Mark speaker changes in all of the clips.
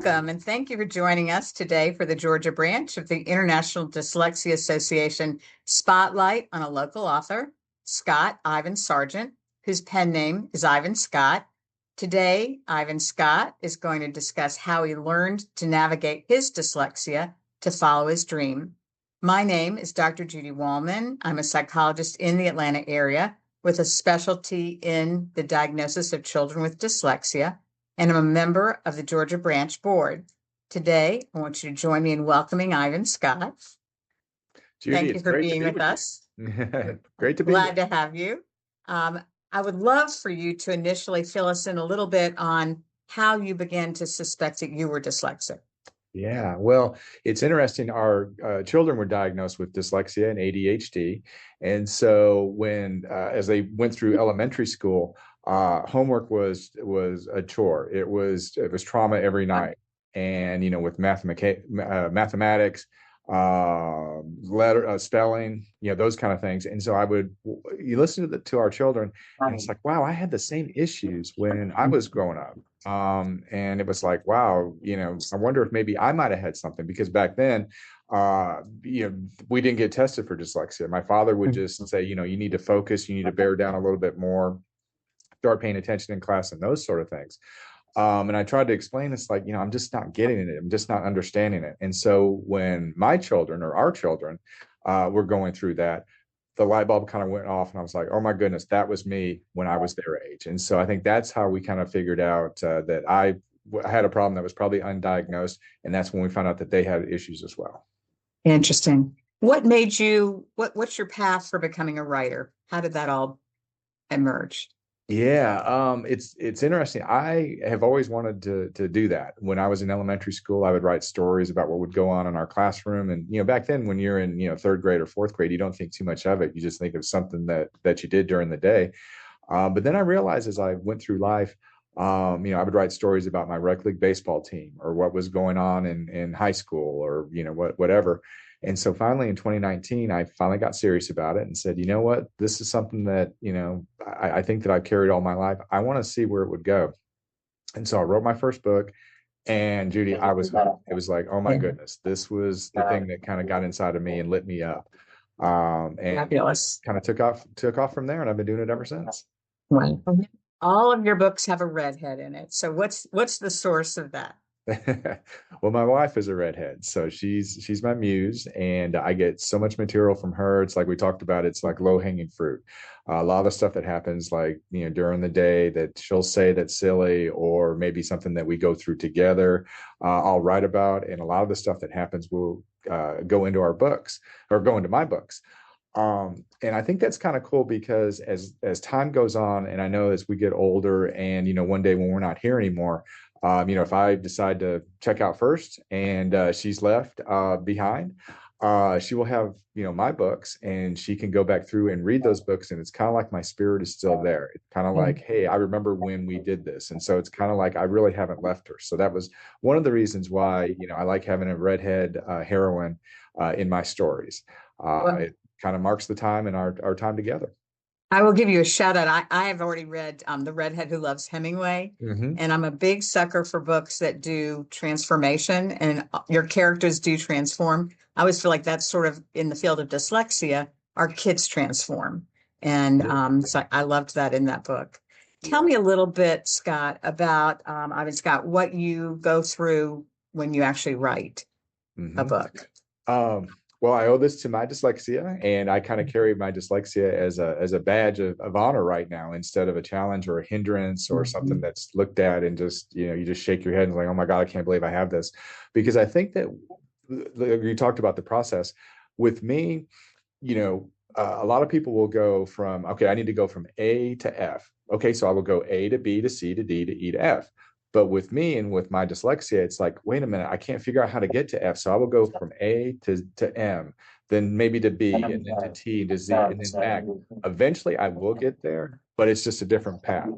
Speaker 1: Welcome, and thank you for joining us today for the Georgia branch of the International Dyslexia Association Spotlight on a local author, Scott Ivan Sargent, whose pen name is Ivan Scott. Today, Ivan Scott is going to discuss how he learned to navigate his dyslexia to follow his dream. My name is Dr. Judy Wolman. I'm a psychologist in the Atlanta area with a specialty in the diagnosis of children with dyslexia, and I'm a member of the Georgia Branch Board. Today, I want you to join me in welcoming Ivan Scott.
Speaker 2: Judy,
Speaker 1: thank you for being with us.
Speaker 2: Great to be
Speaker 1: Glad to have you. I would love for you to initially fill us in a little bit on how you began to suspect that you were dyslexic.
Speaker 2: Yeah, well, it's interesting. Our children were diagnosed with dyslexia and ADHD. And so when, as they went through elementary school, homework was a chore. It was trauma every night. And, you know, with mathematics, spelling, you know, those kind of things. And so you listen to our children, and it's like, wow, I had the same issues when I was growing up. And it was like, wow, you know, I wonder if maybe I might have had something, because back then, you know, we didn't get tested for dyslexia. My father would just say, you know, you need to focus, you need to bear down a little bit more, start paying attention in class, and those sort of things. And I tried to explain this, like, you know, I'm just not getting it. I'm just not understanding it. And so when my children, or our children, were going through that, the light bulb kind of went off, and I was like, oh my goodness, that was me when I was their age. And so I think that's how we kind of figured out that I had a problem that was probably undiagnosed. And that's when we found out that they had issues as well.
Speaker 1: Interesting. What made you, what's your path for becoming a writer? How did that all emerge?
Speaker 2: Yeah, it's interesting. I have always wanted to do that. When I was in elementary school, I would write stories about what would go on in our classroom. And, you know, back then when you're in, you know, third grade or fourth grade, you don't think too much of it. You just think of something that you did during the day. But then I realized as I went through life, you know, I would write stories about my rec league baseball team, or what was going on in high school, or, you know, whatever. And so finally in 2019, I finally got serious about it and said, you know what, this is something that, you know, I think that I've carried all my life. I want to see where it would go. And so I wrote my first book, and Judy, it was like, oh my goodness, this was the thing that kind of got inside of me and lit me up. And
Speaker 1: Fabulous.
Speaker 2: Kind of took off from there, and I've been doing it ever since.
Speaker 1: Right. All of your books have a redhead in it. So what's the source of that?
Speaker 2: Well, my wife is a redhead, so she's my muse, and I get so much material from her. It's like we talked about, it's like low-hanging fruit. A lot of the stuff that happens, like, you know, during the day, that she'll say that's silly, or maybe something that we go through together, I'll write about. And a lot of the stuff that happens will go into our books, or go into my books. And I think that's kind of cool, because as time goes on, and I know as we get older, and, you know, one day when we're not here anymore, you know, if I decide to check out first, and she's left behind, she will have, you know, my books, and she can go back through and read those books. And it's kind of like my spirit is still there. It's kind of like, hey, I remember when we did this. And so it's kind of like I really haven't left her. So that was one of the reasons why, you know, I like having a redhead heroine in my stories. It kind of marks the time in our time together.
Speaker 1: I will give you a shout out. I have already read The Redhead Who Loves Hemingway, and I'm a big sucker for books that do transformation, and your characters do transform. I always feel like that's sort of in the field of dyslexia, our kids transform. And so I loved that in that book. Tell me a little bit, Scott, about, Ivan Scott, what you go through when you actually write a book.
Speaker 2: Well, I owe this to my dyslexia, and I kind of carry my dyslexia as a badge of honor right now, instead of a challenge or a hindrance or something that's looked at and just, you know, you just shake your head and like, oh my God, I can't believe I have this. Because I think that you talked about the process with me, you know, a lot of people will go from, okay, I need to go from A to F. Okay, so I will go A to B to C to D to E to F. But with me and with my dyslexia, it's like, wait a minute, I can't figure out how to get to F. So I will go from A to M, then maybe to B, and then to T, to Z, and then back. Eventually I will get there, but it's just a different path.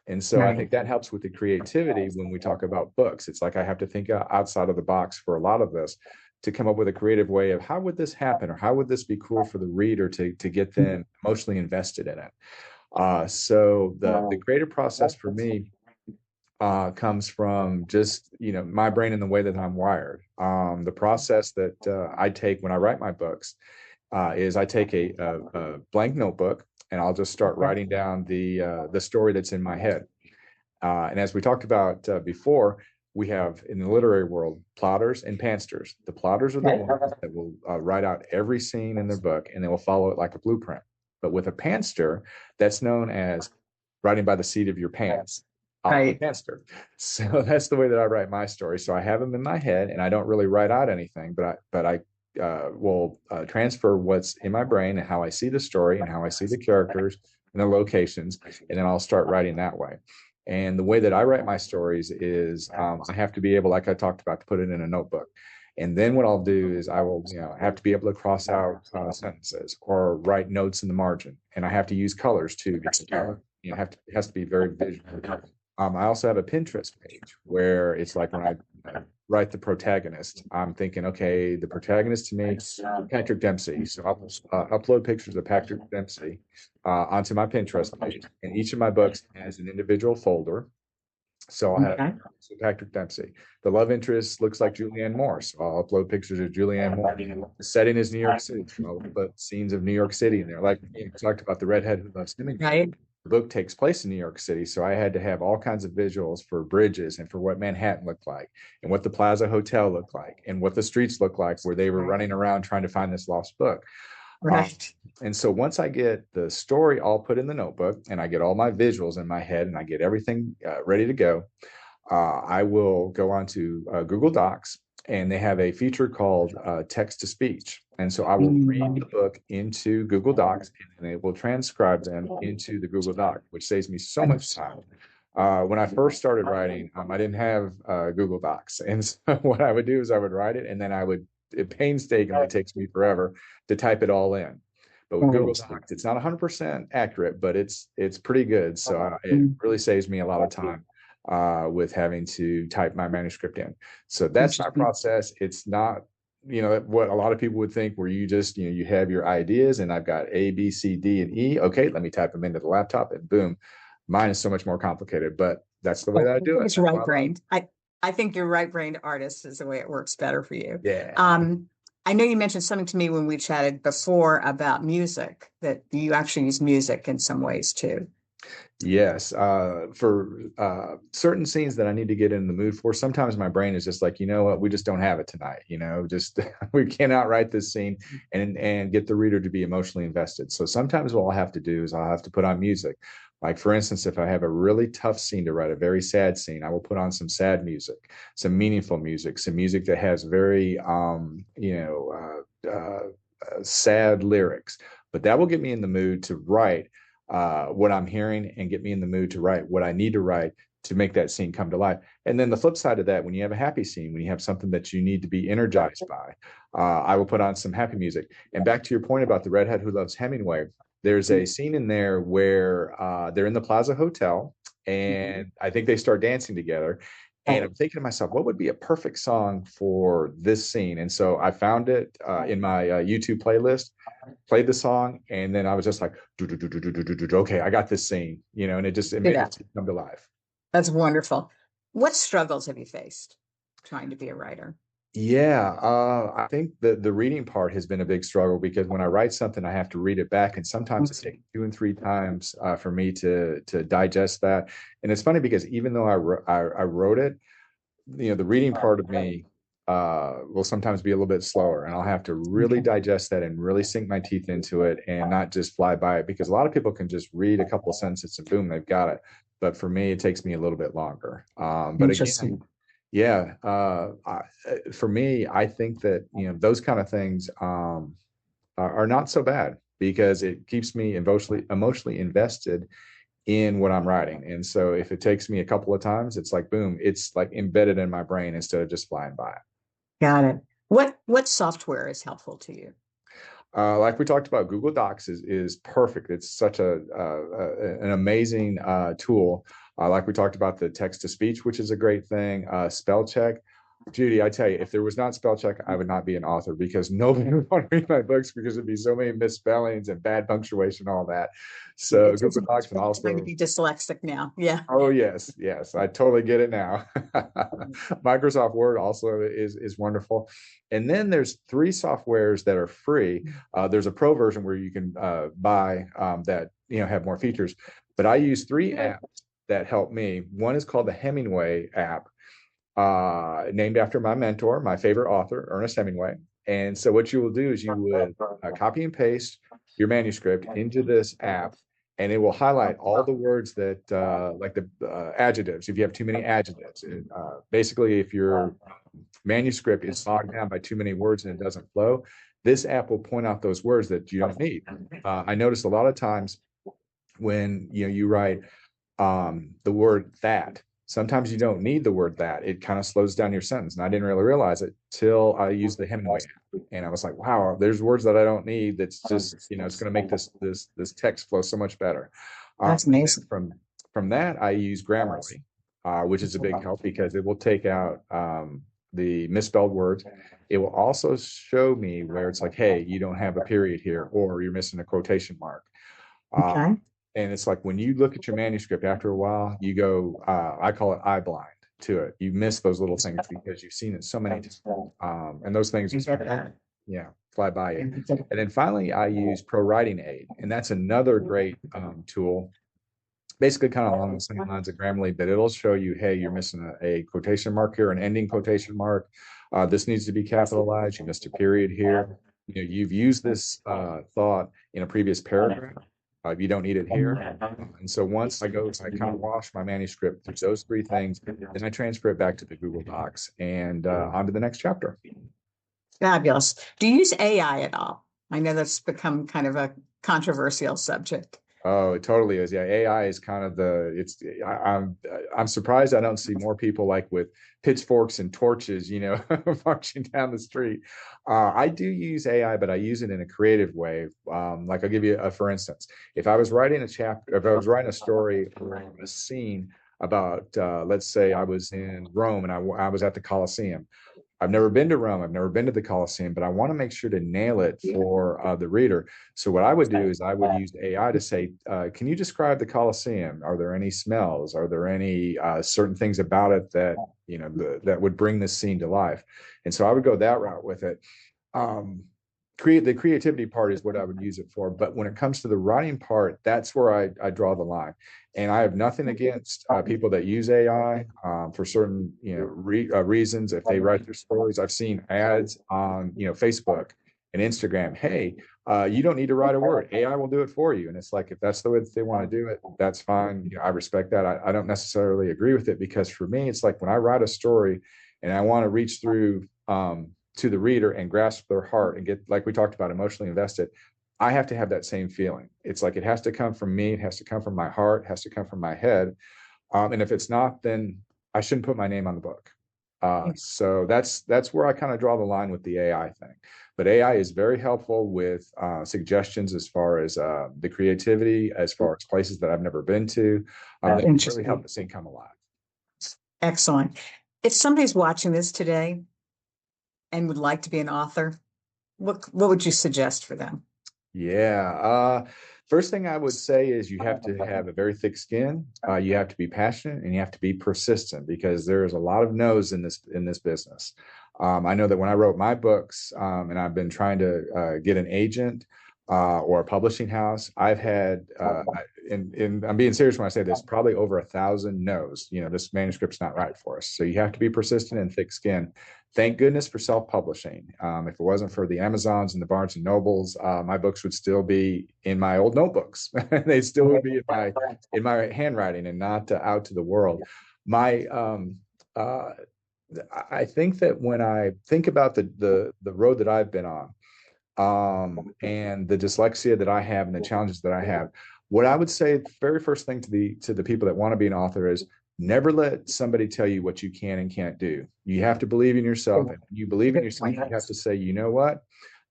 Speaker 2: And so I think that helps with the creativity when we talk about books. It's like I have to think outside of the box for a lot of this, to come up with a creative way of how would this happen, or how would this be cool for the reader to get them emotionally invested in it. So the creative process for me, comes from just, my brain and the way that I'm wired. The process that I take when I write my books is I take a blank notebook and I'll just start writing down the story that's in my head. And as we talked about before, we have in the literary world plotters and pansters. The plotters are the ones that will write out every scene in their book and they will follow it like a blueprint. But with a panster, that's known as writing by the seat of your pants. Right. Panster. So that's the way that I write my story. So I have them in my head and I don't really write out anything, but I will transfer what's in my brain and how I see the story and how I see the characters and the locations, and then I'll start writing that way. And the way that I write my stories is I have to be able, like I talked about, to put it in a notebook. And then what I'll do is I will, have to be able to cross out sentences or write notes in the margin. And I have to use colors too, because it has to be very visual. I also have a Pinterest page where it's like when I write the protagonist, I'm thinking, okay, the protagonist to me, Patrick Dempsey. So I'll upload pictures of Patrick Dempsey onto my Pinterest page. And each of my books has an individual folder. So I'll have Patrick Dempsey. The love interest looks like Julianne Moore. So I'll upload pictures of Julianne Moore. The setting is New York City. So I'll put scenes of New York City in there. Like you talked about the redhead who loves Hemingway. Right. The book takes place in New York City, so I had to have all kinds of visuals for bridges and for what Manhattan looked like and what the Plaza Hotel looked like and what the streets looked like where they were running around trying to find this lost book. Right. And so once I get the story all put in the notebook and I get all my visuals in my head and I get everything ready to go, I will go on to Google Docs, and they have a feature called text to speech. And so I will read the book into Google Docs and it will transcribe them into the Google Doc, which saves me so much time. When I first started writing, I didn't have Google Docs. And so what I would do is I would write it and then it painstakingly takes me forever to type it all in. But with Google Docs, it's not 100% accurate, but it's pretty good. So it really saves me a lot of time with having to type my manuscript in. So that's my process. It's not, what a lot of people would think where you just, you have your ideas and I've got A, B, C, D, and E. Okay, let me type them into the laptop and boom. Mine is so much more complicated, but that's the way that I do it.
Speaker 1: It's right-brained. I think your right-brained artist is the way it works better for you.
Speaker 2: Yeah.
Speaker 1: I know you mentioned something to me when we chatted before about music, that you actually use music in some ways too.
Speaker 2: Yes. For certain scenes that I need to get in the mood for, sometimes my brain is just like, you know what, we just don't have it tonight. Just we cannot write this scene and get the reader to be emotionally invested. So sometimes what I'll have to do is I'll have to put on music. Like, for instance, if I have a really tough scene to write, a very sad scene, I will put on some sad music, some meaningful music, some music that has very, sad lyrics. But that will get me in the mood to write what I'm hearing and get me in the mood to write what I need to write to make that scene come to life. And then the flip side of that, when you have a happy scene, when you have something that you need to be energized by, I will put on some happy music. And back to your point about the redhead who loves Hemingway, there's a scene in there where they're in the Plaza Hotel and I think they start dancing together. And I'm thinking to myself, what would be a perfect song for this scene? And so I found it in my YouTube playlist, played the song, and then I was just like, okay, I got this scene, and it made it come to life.
Speaker 1: That's wonderful. What struggles have you faced trying to be a writer?
Speaker 2: Yeah, I think the reading part has been a big struggle because when I write something, I have to read it back, and sometimes it takes 2 and 3 times for me to digest that. And it's funny because even though I wrote it, the reading part of me will sometimes be a little bit slower, and I'll have to really digest that and really sink my teeth into it and not just fly by it, because a lot of people can just read a couple of sentences and boom, they've got it. But for me, it takes me a little bit longer. But again, yeah, for me, I think that, those kind of things are not so bad because it keeps me emotionally invested in what I'm writing. And so if it takes me a couple of times, it's like, boom, it's like embedded in my brain instead of just flying by.
Speaker 1: Got it. What software is helpful to you?
Speaker 2: Like we talked about, Google Docs is perfect. It's such an amazing tool. Like we talked about the text to speech, which is a great thing. Spell check. Judy, I tell you, if there was not spell check, I would not be an author because nobody would want to read my books because there'd be so many misspellings and bad punctuation, all that. So
Speaker 1: It's
Speaker 2: Google Docs and
Speaker 1: trying to
Speaker 2: also,
Speaker 1: be dyslexic now. Yeah.
Speaker 2: oh yes, yes, I totally get it now. Microsoft Word also is wonderful. And then there's three softwares that are free. There's a pro version where you can buy that have more features. But I use three apps that help me. One is called the Hemingway app, named after my mentor, my favorite author, Ernest Hemingway. And so what you will do is you would copy and paste your manuscript into this app, and it will highlight all the words that, like the adjectives, if you have too many adjectives. Basically, if your manuscript is bogged down by too many words and it doesn't flow, this app will point out those words that you don't need. I noticed a lot of times when you write the word that, sometimes you don't need the word that. It kind of slows down your sentence. And I didn't really realize it till I used the Hemingway app. And I was like, wow, there's words that I don't need. That's just, it's going to make this text flow so much better.
Speaker 1: That's amazing.
Speaker 2: From that, I use Grammarly, which is a big help because it will take out the misspelled words. It will also show me where it's like, hey, you don't have a period here, or you're missing a quotation mark.
Speaker 1: Okay.
Speaker 2: And it's like when you look at your manuscript after a while, you go, I call it eye blind to it. You miss those little things because you've seen it so many times. And those things just, fly by you. And then finally, I use ProWritingAid. And that's another great tool, basically kind of along the same lines of Grammarly, but it'll show you, hey, you're missing a quotation mark here, an ending quotation mark. This needs to be capitalized. You missed a period here. You've used this thought in a previous paragraph. You don't need it here. And so once I kind of wash my manuscript through those three things, then I transfer it back to the Google Docs and on to the next chapter.
Speaker 1: Fabulous. Do you use AI at all? I know that's become kind of a controversial subject.
Speaker 2: Oh, it totally is. Yeah, AI is kind of I'm surprised I don't see more people like with pitchforks and torches, marching down the street. I do use AI, but I use it in a creative way. Like I'll give you for instance, if I was writing a story or a scene about, let's say I was in Rome and I was at the Colosseum. I've never been to Rome. I've never been to the Colosseum, but I want to make sure to nail it for the reader. So what I would do is I would use AI to say, can you describe the Colosseum? Are there any smells? Are there any certain things about it that, that would bring this scene to life? And so I would go that route with it. The creativity part is what I would use it for. But when it comes to the writing part, that's where I draw the line. And I have nothing against people that use AI for certain reasons. If they write their stories, I've seen ads on Facebook and Instagram. Hey, you don't need to write a word. AI will do it for you. And it's like, if that's the way that they want to do it, that's fine. I respect that. I don't necessarily agree with it because for me, it's like when I write a story and I want to reach through to the reader and grasp their heart and get, like we talked about, emotionally invested, I have to have that same feeling. It's like it has to come from me. It has to come from my heart. It has to come from my head. And if it's not, then I shouldn't put my name on the book. So that's where I kind of draw the line with the AI thing. But AI is very helpful with suggestions as far as the creativity, as far as places that I've never been to. It can really help the scene come alive.
Speaker 1: Excellent. If somebody's watching this today and would like to be an author, what would you suggest for them?
Speaker 2: Yeah. First thing I would say is you have to have a very thick skin. You have to be passionate and you have to be persistent because there's a lot of no's in this business. I know that when I wrote my books and I've been trying to get an agent or a publishing house, I've had, and I'm being serious when I say this, probably over 1,000 no's. This manuscript's not right for us. So you have to be persistent and thick skin. Thank goodness for self-publishing. If it wasn't for the Amazons and the Barnes and Nobles, my books would still be in my old notebooks. They still would be in my handwriting and not out to the world. I think that when I think about the road that I've been on, and the dyslexia that I have and the challenges that I have, what I would say, the very first thing to the people that want to be an author is never let somebody tell you what you can and can't do. You have to believe in yourself. And when you believe in yourself, you have to say, you know what?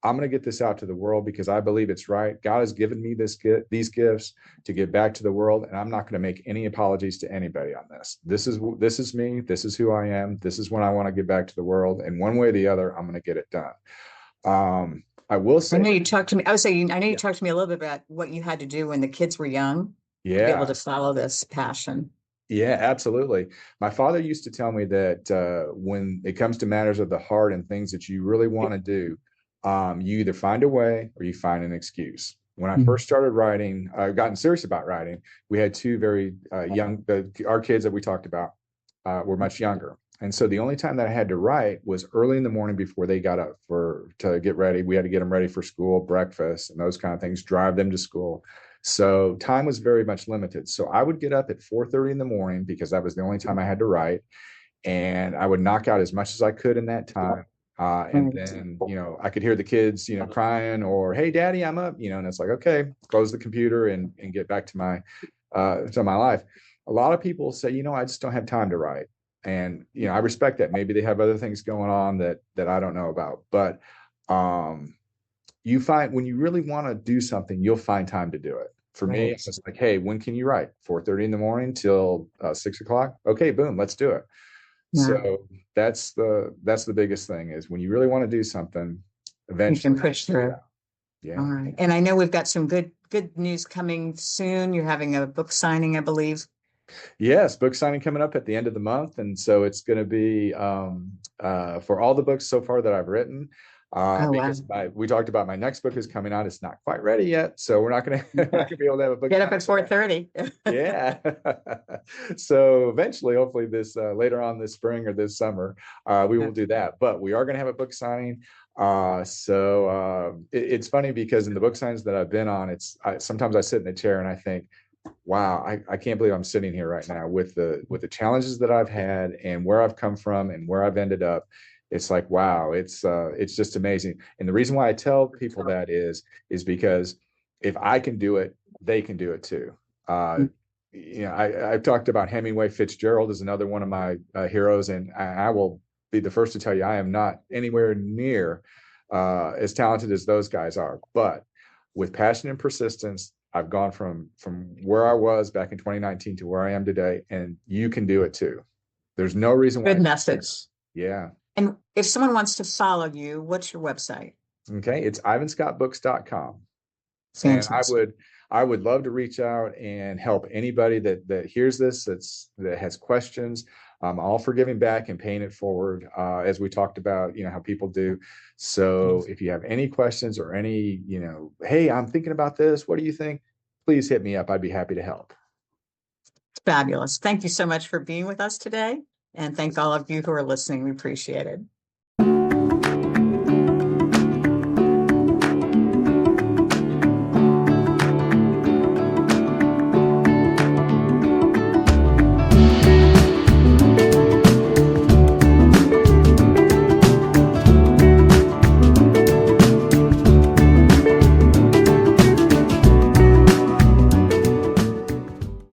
Speaker 2: I'm going to get this out to the world because I believe it's right. God has given me these gifts to give back to the world, and I'm not going to make any apologies to anybody on this. This is me. This is who I am. This is when I want to give back to the world, and one way or the other, I'm going to get it done. I will
Speaker 1: I
Speaker 2: say,
Speaker 1: know you talked to me. I was saying, I know you
Speaker 2: yeah,
Speaker 1: talked to me a little bit about what you had to do when the kids were young to be able
Speaker 2: yeah,
Speaker 1: to follow this passion.
Speaker 2: yeah, absolutely. My father used to tell me that when it comes to matters of the heart and things that you really want to do, you either find a way or you find an excuse. When I first started writing, I've gotten serious about writing. We had two very young, our kids that we talked about were much younger. And so the only time that I had to write was early in the morning before they got up to get ready. We had to get them ready for school, breakfast, and those kind of things, drive them to school. So time was very much limited. So I would get up at 4:30 in the morning because that was the only time I had to write, and I would knock out as much as I could in that time. And then, I could hear the kids, crying or, "Hey, Daddy, I'm up," and it's like, okay, close the computer and get back to my life. A lot of people say, I just don't have time to write, and I respect that. Maybe they have other things going on that I don't know about, but you find when you really want to do something, you'll find time to do it. For me, it's just like, hey, when can you write? 4:30 in the morning till 6 o'clock. Okay, boom, let's do it.
Speaker 1: Yeah.
Speaker 2: So that's the biggest thing is when you really want to do something,
Speaker 1: You can
Speaker 2: eventually,
Speaker 1: push through.
Speaker 2: yeah.
Speaker 1: All right. And I know we've got some good news coming soon. You're having a book signing, I believe.
Speaker 2: Yes, book signing coming up at the end of the month, and so it's going to be for all the books so far that I've written.
Speaker 1: Oh, wow.
Speaker 2: Because we talked about my next book is coming out. It's not quite ready yet, so we're not going to be able to have a book.
Speaker 1: Get up at 4:30.
Speaker 2: Yeah. So eventually, hopefully this later on this spring or this summer, we will do that. But we are going to have a book signing. It's funny because in the book signings that I've been on, sometimes I sit in the chair and I think, wow, I can't believe I'm sitting here right now with the challenges that I've had and where I've come from and where I've ended up. It's like, wow, it's just amazing. And the reason why I tell people that is because if I can do it, they can do it too. I've talked about Hemingway. Fitzgerald is another one of my heroes, and I will be the first to tell you I am not anywhere near as talented as those guys are. But with passion and persistence, I've gone from where I was back in 2019 to where I am today, and you can do it too. There's no reason why.
Speaker 1: Good message.
Speaker 2: Yeah.
Speaker 1: And if someone wants to follow you, what's your website?
Speaker 2: Okay, it's ivanscottbooks.com. And
Speaker 1: Fantastic.
Speaker 2: I would love to reach out and help anybody that hears this that has questions. All for giving back and paying it forward, as we talked about, how people do. So if you have any questions or any, hey, I'm thinking about this, what do you think? Please hit me up. I'd be happy to help.
Speaker 1: Fabulous. Thank you so much for being with us today. And thank all of you who are listening. We appreciate it.